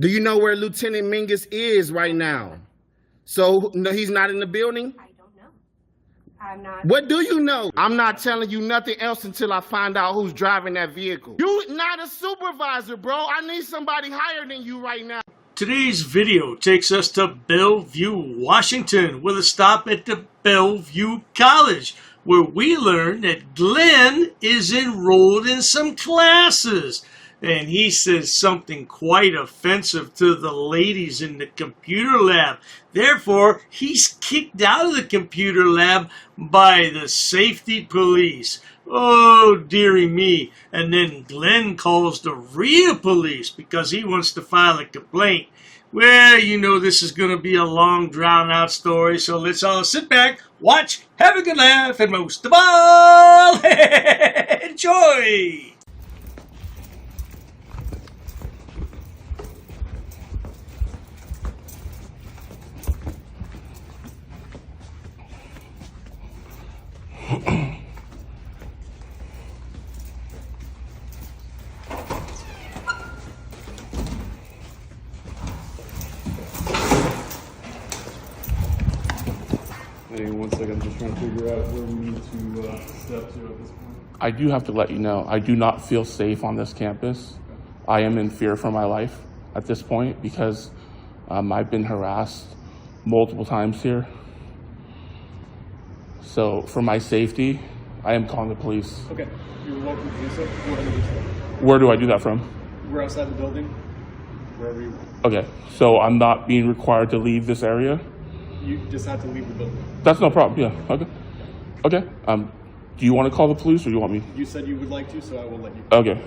Do you know where Lieutenant Mingus is right now? So, no, he's not in the building? I don't know. I'm not. What do you know? I'm not telling you nothing else until I find out who's driving that vehicle. You not a supervisor, bro. I need somebody higher than you right now. Today's video takes us to Bellevue, Washington, with a stop at the Bellevue College, where we learn that Glenn is enrolled in some classes. And he says something quite offensive to the ladies in the computer lab. Therefore, he's kicked out of the computer lab by the safety police. Oh, dearie me. And then Glenn calls the real police because he wants to file a complaint. Well, you know this is going to be a long, drawn-out story, so let's all sit back, watch, have a good laugh, and most of all, enjoy! Hang on 1 second, I'm just trying to figure out where we need to step to at this point. I do have to let you know, I do not feel safe on this campus. I am in fear for my life at this point because I've been harassed multiple times here. So for my safety, I am calling the police. Okay, you're welcome to do so. Go ahead and do so. Where do I do that from? We're outside the building, wherever you want. Okay, so I'm not being required to leave this area? You just have to leave the building. That's no problem, yeah, okay. Okay, do you want to call the police or do you want me? You said you would like to, so I will let you. Okay.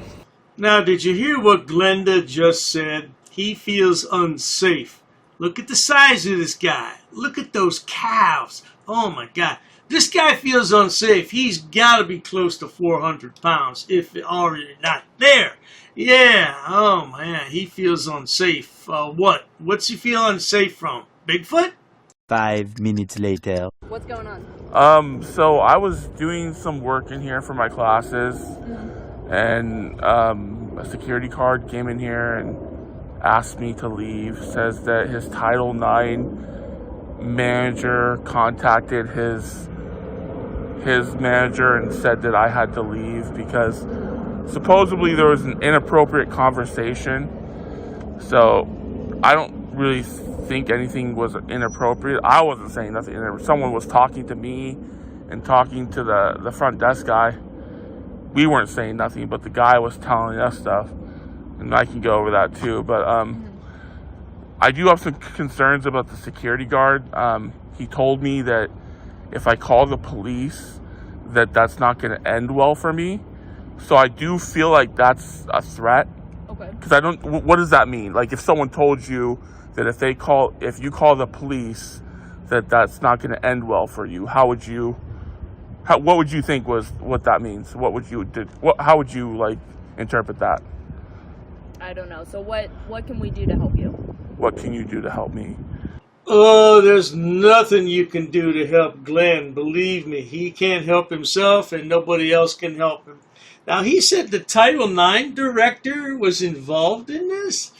Now, did you hear what GlennDUH just said? He feels unsafe. Look at the size of this guy. Look at those calves. Oh my God. This guy feels unsafe. He's got to be close to 400 pounds, if already not there. Yeah, oh man, he feels unsafe. What? What's he feel unsafe from? Bigfoot? 5 minutes later. What's going on? So I was doing some work in here for my classes, and a security guard came in here and asked me to leave. Says that his Title IX manager contacted his manager and said that I had to leave because supposedly there was an inappropriate conversation. So I don't really think anything was inappropriate. I wasn't saying nothing. Someone was talking to me and talking to the front desk guy. We weren't saying nothing, but the guy was telling us stuff, and I can go over that too. But I do have some concerns about the security guard. He told me that if I call the police, that's not going to end well for me. So I do feel like that's a threat. Okay. Because I don't. What does that mean? Like if someone told you that if you call the police, that's not going to end well for you, what would you think was what that means? How would you like interpret that? I don't know. So what can we do to help you? What can you do to help me? Oh, there's nothing you can do to help Glenn. Believe me, he can't help himself and nobody else can help him. Now, he said the Title IX director was involved in this?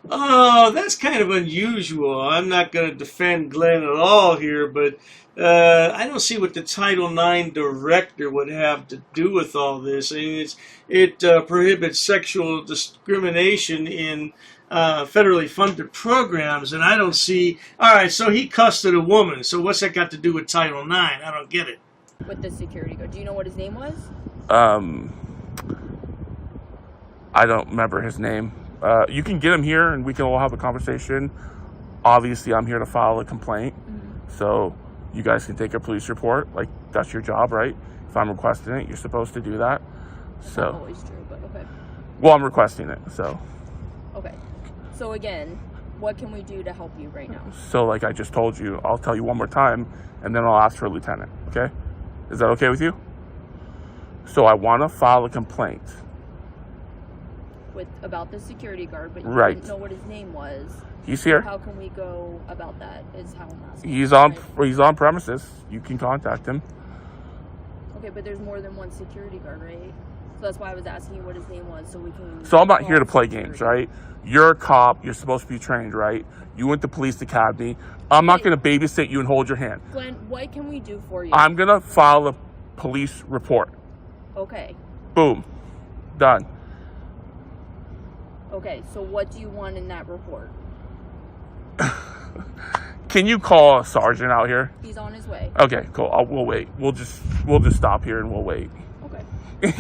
Oh, that's kind of unusual. I'm not going to defend Glenn at all here, but I don't see what the Title IX director would have to do with all this. I mean, it prohibits sexual discrimination in federally funded programs, and I don't see... All right, so he cussed at a woman, so what's that got to do with Title IX? I don't get it. With the security guard. Do you know what his name was? I don't remember his name. You can get him here and we can all have a conversation. Obviously, I'm here to file a complaint. So you guys can take a police report. Like, that's your job, right? If I'm requesting it, you're supposed to do that. So. Not always true, but okay. Well, I'm requesting it, so. Okay. So again, what can we do to help you right now? So like I just told you, I'll tell you one more time and then I'll ask for a lieutenant, okay? Is that okay with you? So I want to file a complaint. About the security guard, but you didn't know what his name was. He's here. How can we go about that is how I'm asking. He's on premises. You can contact him. Okay, but there's more than one security guard, right? So that's why I was asking you what his name was, so we can... So I'm not here to play games, right? You're a cop. You're supposed to be trained, right? You went to police academy. I'm not going to babysit you and hold your hand. Glenn, what can we do for you? I'm going to file a police report. Okay. Boom. Done. Okay, so what do you want in that report? Can you call a sergeant out here? He's on his way. Okay, cool. We'll wait. We'll just stop here and we'll wait. Okay.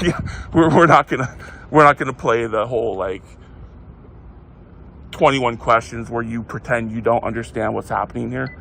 Yeah, we're not gonna play the whole like 21 questions where you pretend you don't understand what's happening here.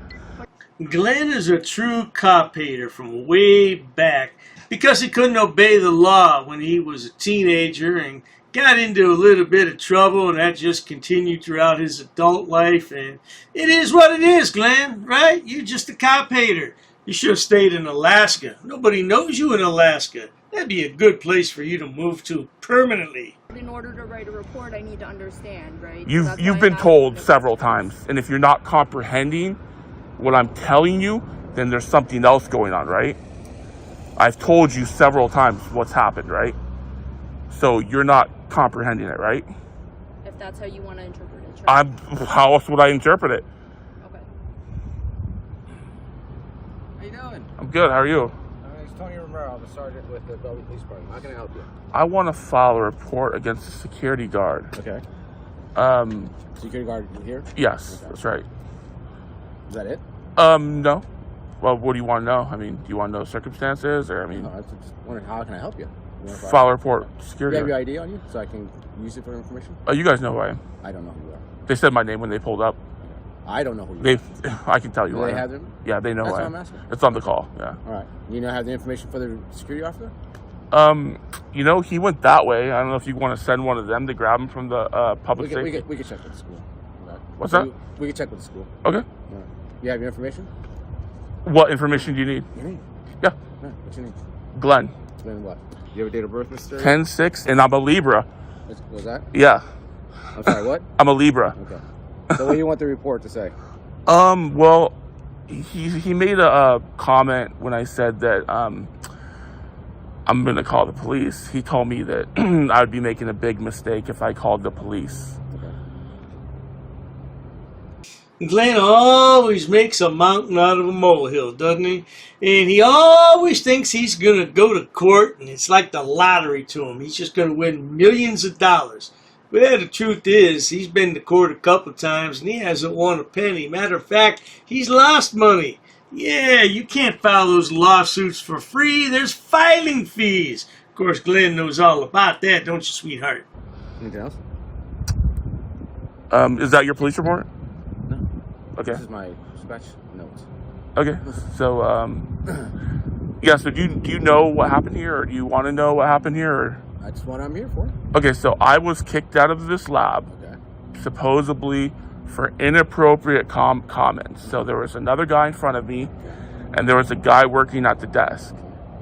Glenn is a true cop hater from way back because he couldn't obey the law when he was a teenager and got into a little bit of trouble, and that just continued throughout his adult life. And it is what it is, Glenn, right? You're just a cop hater. You should have stayed in Alaska. Nobody knows you in Alaska. That'd be a good place for you to move to permanently. In order to write a report, I need to understand, right? You've been told several times, and if you're not comprehending what I'm telling you, then there's something else going on, right? I've told you several times what's happened, right? So you're not comprehending it, right? If that's how you want to interpret it. Sure. How else would I interpret it? Okay. How you doing? I'm good. How are you? It's Tony Romero. I'm a sergeant with the Bellevue Police Department. How can I help you? I want to file a report against the security guard. Okay. Security guard here? Yes, Okay. that's right. Is that it? No. Well, what do you want to know? I mean, do you want to know circumstances, or I mean, No, I was just wondering how can I help you? You wanna file a report, Do you security have your guard. ID on you so I can use it for information? You guys know who I am. I don't know who you are. They said my name when they pulled up. I don't know who you They, are. I can tell you Do who they I am. have them? Yeah, they know That's who I what am. I'm asking. It's on the call. Yeah. All right. You know, have the information for the security officer? You know, he went that way. I don't know if you want to send one of them to grab him from the public safety. We can check with the school. Okay. What's that? We can check with the school. Okay. All right. You have your information? What information do you need? Your name? Yeah. Yeah. What's your name? Glenn. Explain what? You have a date of birth, Mr. 10-6, and I'm a Libra. Was that? Yeah. I'm sorry, what? I'm a Libra. Okay. So what do you want the report to say? Well, he made a comment when I said that I'm gonna call the police. He told me that I would be making a big mistake if I called the police. Glenn always makes a mountain out of a molehill, doesn't he? And he always thinks he's going to go to court, and it's like the lottery to him. He's just going to win millions of dollars. Well, the truth is, he's been to court a couple times, and he hasn't won a penny. Matter of fact, he's lost money. Yeah, you can't file those lawsuits for free. There's filing fees. Of course, Glenn knows all about that, don't you, sweetheart? Anything else? Is that your police report? No. Okay. This is my scratch notes. Okay. So, yeah. So, do you know what happened here, or do you want to know what happened here? Or? That's what I'm here for. Okay. So, I was kicked out of this lab, Okay. supposedly for inappropriate comments. So there was another guy in front of me, and there was a guy working at the desk,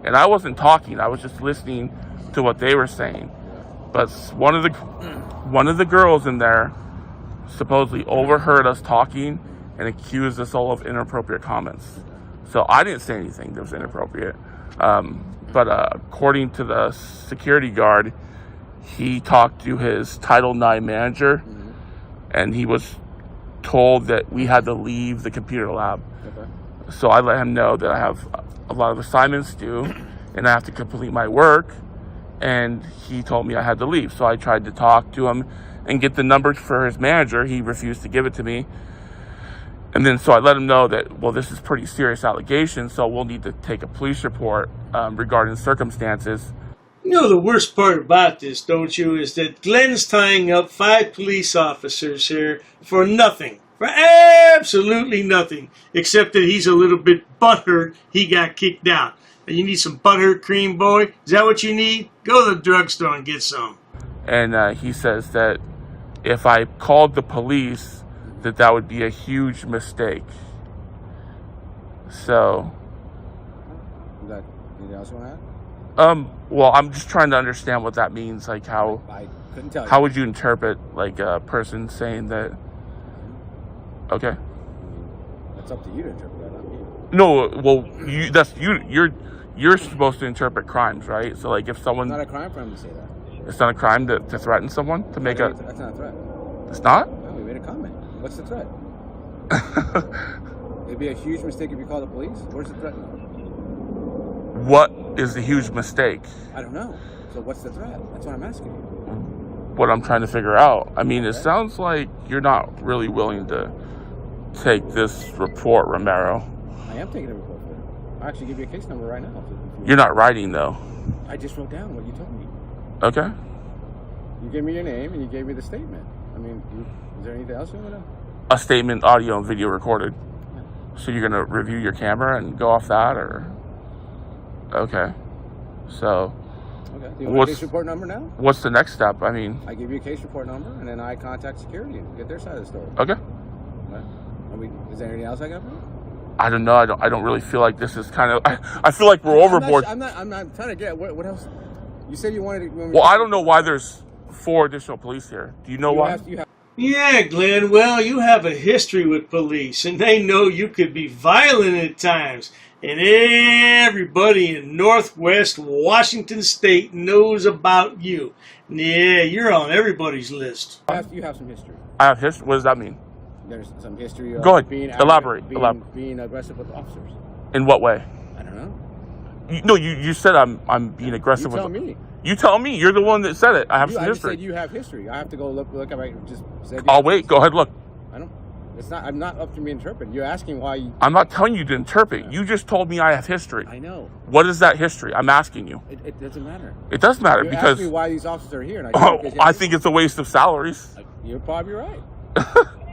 and I wasn't talking. I was just listening to what they were saying. But one of the girls in there supposedly overheard us talking and accused us all of inappropriate comments. So I didn't say anything that was inappropriate. But according to the security guard, he talked to his Title IX manager, and he was told that we had to leave the computer lab. Okay. So I let him know that I have a lot of assignments due, and I have to complete my work, and he told me I had to leave. So I tried to talk to him and get the numbers for his manager. He refused to give it to me. And then so I let him know that, well, this is pretty serious allegation, so we'll need to take a police report regarding circumstances. You know the worst part about this, don't you, is that Glenn's tying up 5 police officers here for nothing. For absolutely nothing. Except that he's a little bit butthurt he got kicked out. And you need some butthurt cream, boy? Is that what you need? Go to the drugstore and get some. And he says that if I called the police, that would be a huge mistake. So... You got anything else you want to add? Well, I'm just trying to understand what that means. Like, how I couldn't tell you. would you interpret, like, a person saying that? Okay. It's up to you to interpret that, not me. No, well, You're supposed to interpret crimes, right? So like if someone, It's not a crime for him to say that. it's not a crime to threaten someone to make a. That's not a threat. It's not. No, we made a comment. What's the threat? It'd be a huge mistake if you call the police. Where's the threat? What is the huge mistake? I don't know. So what's the threat? That's what I'm asking you. What I'm trying to figure out. I mean, it sounds like you're not really willing to take this report, Romero. I am taking a report for it. I'll actually give you a case number right now. You're not writing though. I just wrote down what you told me. Okay. You gave me your name and you gave me the statement. I mean, is there anything else you want to know? A statement, audio and video recorded. So you're gonna review your camera and go off that, or? Okay. So. Okay. Do you want a case report number now? What's the next step? I mean. I give you a case report number and then I contact security and get their side of the story. Okay. Right. I mean, is there anything else I got for you? I don't know. I don't really feel like this is kind of. I feel like we're overboard. I'm not trying to get what else. You said you wanted to. Well, I don't know why there's 4 additional police here. Do you know why? Yeah, Glenn, well, you have a history with police, and they know you could be violent at times. And everybody in Northwest Washington State knows about you. Yeah, you're on everybody's list. You have some history. I have history. What does that mean? There's some history of Go ahead. being Elaborate. being aggressive with officers. In what way? I don't know. You said I'm being aggressive. You tell me. You tell me. You're the one that said it. I have some I just history. said you have history. I have to go look at my just said. I'll wait. Go ahead. Look. I don't. It's not. I'm not up to me interpreting. You're asking why. I'm not telling you to interpret. You just told me I have history. I know. What is that history? I'm asking you. It doesn't matter. It does matter You're because asking me why these officers are here. And I think it's a waste of salaries. You're probably right.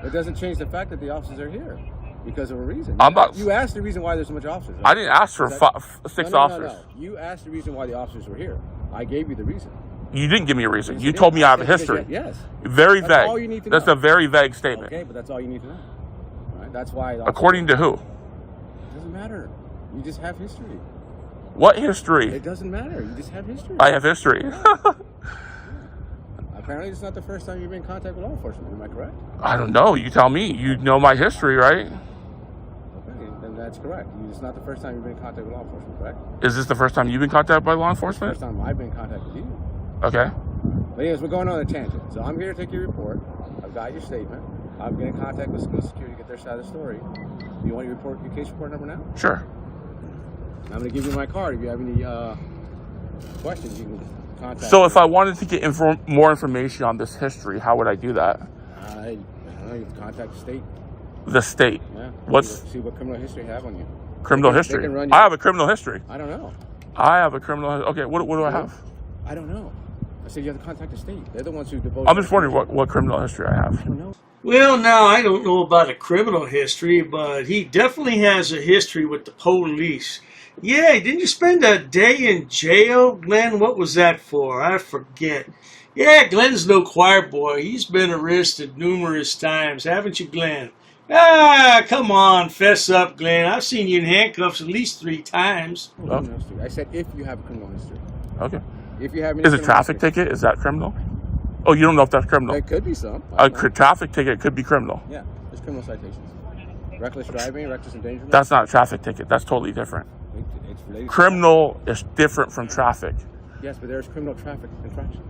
It doesn't change the fact that the officers are here because of a reason. You asked the reason why there's so much officers. Right? I didn't ask for 6 officers. No. You asked the reason why the officers were here. I gave you the reason. You didn't give me a reason. You told me I have a history. Yes. Very vague. That's all you need to know. That's a very vague statement. Okay, but that's all you need to know. All right? That's why. According to who? It doesn't matter. You just have history. What history? It doesn't matter. You just have history. I have history. Apparently, it's not the first time you've been in contact with law enforcement. Am I correct? I don't know. You tell me. You know my history, right? Okay, then that's correct. It's not the first time you've been in contact with law enforcement, correct? Is this the first time you've been contacted by law It's the enforcement? first time I've been in contact with you. Okay. But anyways, we're going on a tangent. So I'm here to take your report. I've got your statement. I'm getting in contact with school security to get their side of the story. You want your case report number now? Sure. I'm going to give you my card. If you have any questions, you can contact So me. if I wanted to get more information on this history, how would I do that? I don't know. You can contact the state. The state. Yeah. What's See what criminal history you have on you. criminal They history? can run I you- have a criminal history. I don't know. I have a criminal. Okay. What do I have? I don't know. I said you have to contact the state. They're the ones who devote. I'm just wondering what criminal history I have. I don't know. Well, now, I don't know about a criminal history, but he definitely has a history with the police. Yeah, didn't you spend a day in jail, Glenn? What was that for? I forget. Yeah, Glenn's no choir boy. He's been arrested numerous times, haven't you, Glenn? Ah, come on, fess up, Glenn. I've seen you in handcuffs at least 3 times. Criminal history. I said if you have a criminal history. Okay. If you have any Is a criminal traffic history. ticket? Is that criminal? Oh, you don't know if that's criminal. There could be some. A traffic ticket could be criminal. Yeah, there's criminal citations. Reckless driving, reckless endangerment. That's not a traffic ticket. That's totally different. It's related. Criminal is different from traffic. Yes, but there's criminal traffic infraction.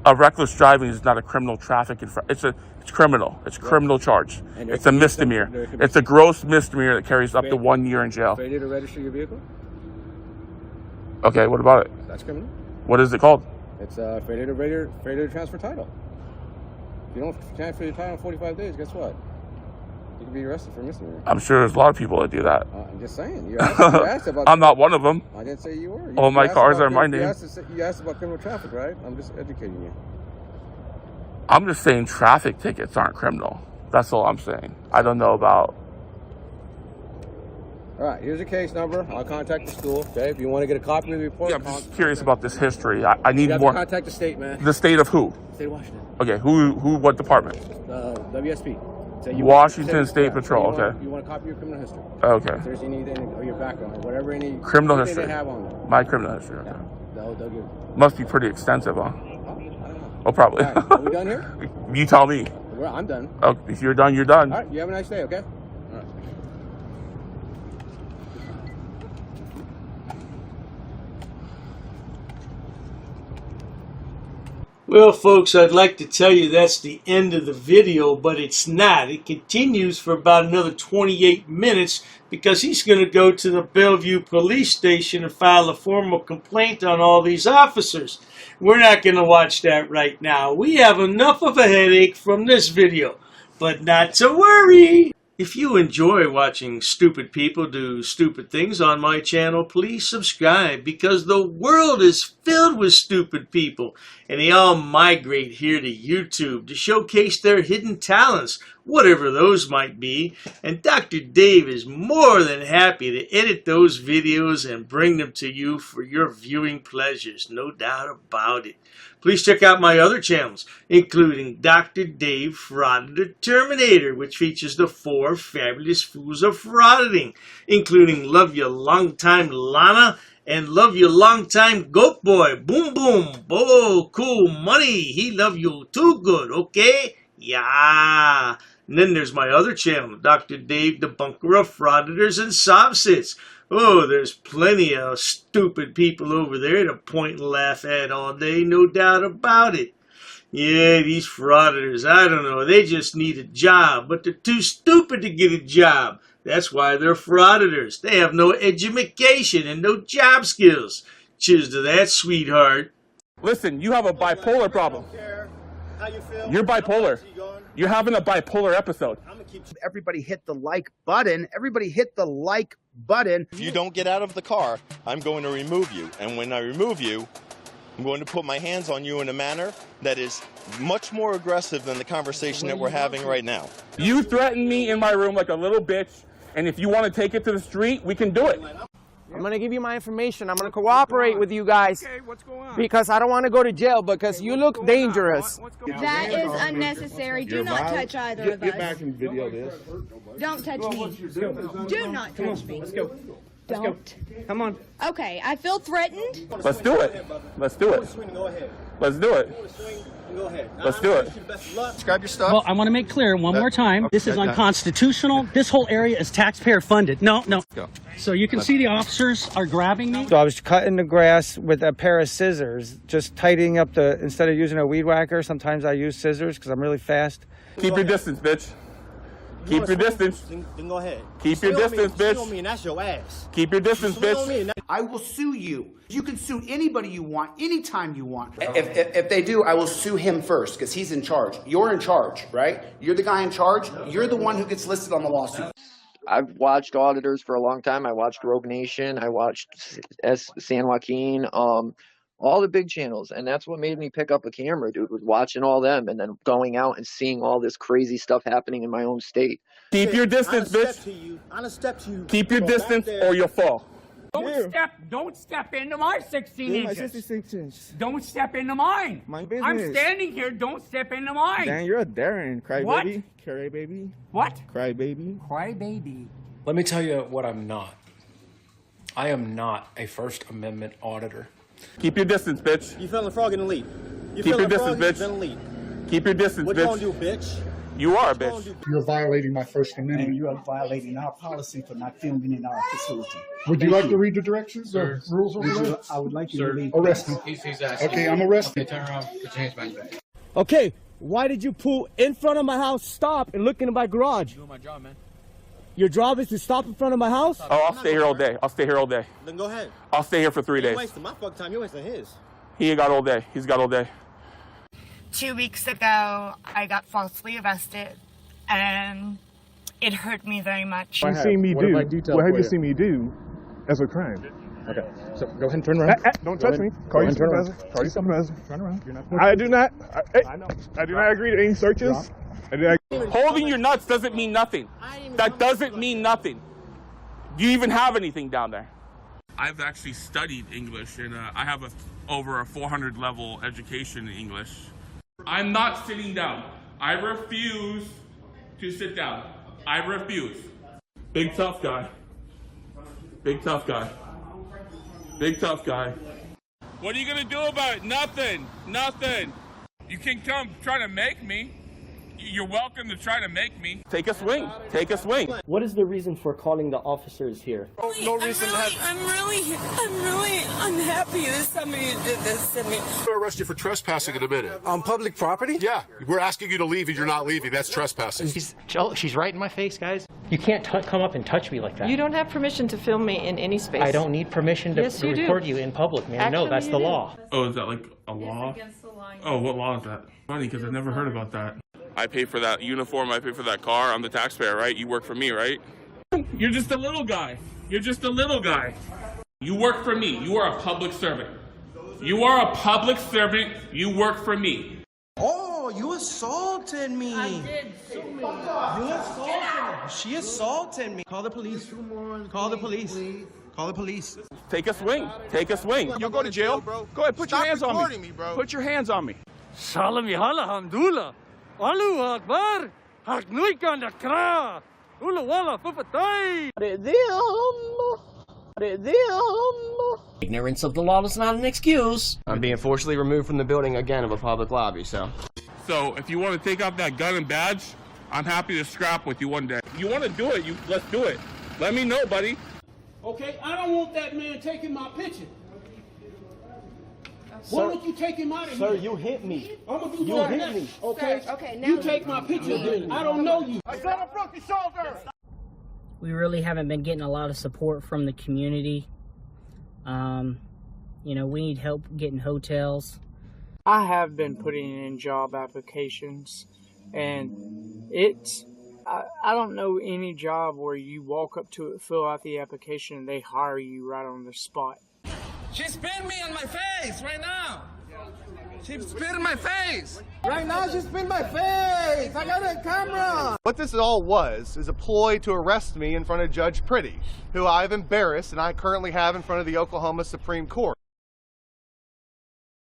A reckless driving is not a criminal traffic infraction. It's criminal. It's a criminal charge. And there It's a could be some- misdemeanor. there could be It's a gross misdemeanor that carries up to Failure- 1 year in jail. Failure to register your vehicle. Okay, what about it? That's criminal. What is it called? It's failure to transfer title. If you don't transfer your title in 45 days, guess what? You can be arrested for misdemeanor. I'm sure there's a lot of people that do that. I'm just saying. You asked about. I'm not one of them. I didn't say you were. All my asked cars about are my criminal- name. You asked about criminal traffic, right? I'm just educating you. I'm just saying traffic tickets aren't criminal. That's all I'm saying. I don't know about. All right, here's your case number. I'll contact the school. Okay, if you want to get a copy of the report, Yeah, I'm just curious about this history. I need you have more. to contact the state, man. The state of who? State of Washington. Okay, who, what department? WSP. So Washington State Patrol, You okay. You want a copy of your criminal history? Okay. If there's anything, or your background, or whatever, any Criminal anything history. they have on there. My criminal history, okay. They'll give. Must be pretty extensive, huh? I don't know. Oh, probably. All right, are we done here? You tell me. Well, I'm done. Oh, if you're done, you're done. All right, you have a nice day, okay? All right. Well, folks, I'd like to tell you that's the end of the video, but it's not. It continues for about another 28 minutes because he's going to go to the Bellevue police station and file a formal complaint on all these officers. We're not going to watch that right now. We have enough of a headache from this video, but not to worry. If you enjoy watching stupid people do stupid things on my channel, please subscribe because the world is filled with stupid people and they all migrate here to YouTube to showcase their hidden talents, whatever those might be. And Dr. Dave is more than happy to edit those videos and bring them to you for your viewing pleasures, no doubt about it. Please check out my other channels, including Dr. Dave Frauditor Terminator, which features the 4 fabulous fools of frauditing, including Love You Long Time Lana and Love You Long Time Goat Boy. Boom boom. Oh, cool money. He love you too good, okay? Yeah. And then there's my other channel, Dr. Dave Debunker of Frauditors and Sobsits. Oh, there's plenty of stupid people over there to point and laugh at all day, no doubt about it. Yeah, these frauditors, I don't know, they just need a job, but they're too stupid to get a job. That's why they're frauditors. They have no edumacation and no job skills. Cheers to that, sweetheart. Listen, you have a bipolar problem. How you feel? You're bipolar. You're having a bipolar episode. Everybody hit the like button. Everybody hit the like button. If you don't get out of the car, I'm going to remove you. And when I remove you, I'm going to put my hands on you in a manner that is much more aggressive than the conversation that we're having right now. You threatened me in my room like a little bitch, and if you want to take it to the street, we can do it. I'm going to give you my information. I'm going to cooperate with you guys. Okay, what's going on? Because I don't want to go to jail because you look dangerous. That is unnecessary. Do not touch either of us. Get back and video this. Don't touch me. Do not touch me. Let's go. Don't. Come on. Okay, I feel threatened. Let's do it. Let's do it. Let's do it. Let's do it. Grab your stuff. Well, I want to make clear one more time, this is unconstitutional. This whole area is taxpayer funded. No. Go. So you can see the officers are grabbing me. So I was cutting the grass with a pair of scissors, just tightening up instead of using a weed whacker, sometimes I use scissors because I'm really fast. Keep your distance, bitch. Keep your distance. Then go ahead. Keep your distance, bitch. Me and that's your ass. Keep your distance, bitch. I will sue you. You can sue anybody you want, anytime you want. If they do, I will sue him first because he's in charge. You're in charge, right? You're the guy in charge. You're the one who gets listed on the lawsuit. I've watched Auditors for a long time. I watched Rogue Nation. I watched San Joaquin. All the big channels, and that's what made me pick up a camera, dude, was watching all them and then going out and seeing all this crazy stuff happening in my own state. Keep your distance, bitch. I'm a step to you. Keep your distance or you'll fall. Don't step into my 16 inches. 66 inches. Don't step into mine. My business. I'm standing here. Don't step into mine. Dan, you're a Darren. Crybaby. What? Crybaby. What? Crybaby. Crybaby. Let me tell you what I'm not. I am not a First Amendment auditor. Keep your distance, bitch. You feeling frog in the lead. Keep your distance, bitch. Keep your distance, bitch. What you gonna do, bitch? You are a bitch. You're violating my First Amendment. And you are violating our policy for not filming in our facility. Would you like to read the directions or rules over there? I would like you to read. Arrest him. Okay, I'm arrested. Turn around, change my back. Okay, why did you pull in front of my house, stop, and look into my garage? Doing my job, man. Your job is to stop in front of my house? Oh, I'll stay here all day. I'll stay here all day. Then go ahead. I'll stay here for 3 days. You're wasting my fucking time. You're wasting his. He got all day. He's got all day. 2 weeks ago, I got falsely arrested, and it hurt me very much. What have you seen me do as a crime? Okay, so go ahead and turn around. Don't touch me. Call your supervisor. Call your supervisor. Turn around. You're not I do not. I do not agree to any searches. Holding your nuts doesn't mean nothing. That doesn't mean nothing. Do you even have anything down there? I've actually studied English, and I have over a 400 level education in English. I'm not sitting down. I refuse to sit down. I refuse. Big tough guy. Big tough guy. Big tough guy. What are you gonna do about it? Nothing. Nothing. You can come try to make me. You're welcome to try to make me. Take a swing. Take a swing. What is the reason for calling the officers here? No reason to have. I'm really unhappy that somebody did this to me. I'm gonna arrest you for trespassing in a minute. On public property? Yeah, we're asking you to leave and you're not leaving. That's trespassing. She's right in my face, guys. You can't come up and touch me like that. You don't have permission to film me in any space. I don't need permission to Yes, you do. record you in public, man. Actually, No, that's you the do. law. Oh, is that like a law? Against the law. Oh, what law is that? Funny, because I've never heard about that. I pay for that uniform, I pay for that car, I'm the taxpayer, right? You work for me, right? You're just a little guy. You're just a little guy. You work for me. You are a public servant. You are a public servant. You work for me. Oh, you assaulted me. I did sue me. You assaulted me. She assaulted me. Call the police. Call the police. Call the police. Take a swing. Take a swing. You'll go to jail, bro. Go ahead, put your hands on me. Put your hands on me. Salam alhamdulillah. Allahu Akbar. Haknuikan da kra. Ula wala pupatai. Ignorance of the law is not an excuse. I'm being forcibly removed from the building again of a public lobby, so. So if you want to take off that gun and badge, I'm happy to scrap with you one day. You want to do it, let's do it. Let me know, buddy. Okay, I don't want that man taking my picture. Why don't you take him out of here? Sir, you hit me. I'm gonna do You that hit next. me. Okay? Sir, okay, now you take my picture, then. I don't know you. I got a broken shoulder. We really haven't been getting a lot of support from the community. You know, we need help getting hotels. I have been putting in job applications, and I don't know any job where you walk up to it, fill out the application, and they hire you right on the spot. She spit me on my face right now. She spit in my face. Right now, she spit in my face. I got a camera. What this all was is a ploy to arrest me in front of Judge Pretty, who I've embarrassed and I currently have in front of the Oklahoma Supreme Court.